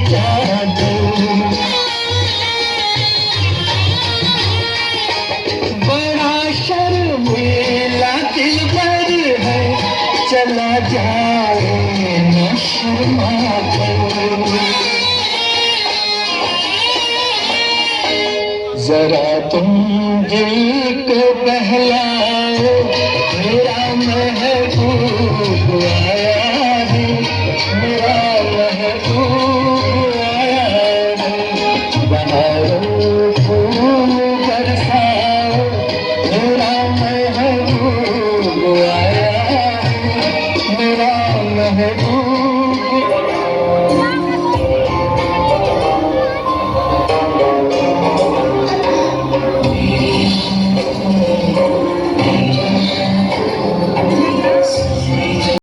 चादर। बड़ा शर्मीला दिलबर है, चला जाए न शर्मा कर। जरा तुम दिल को बहला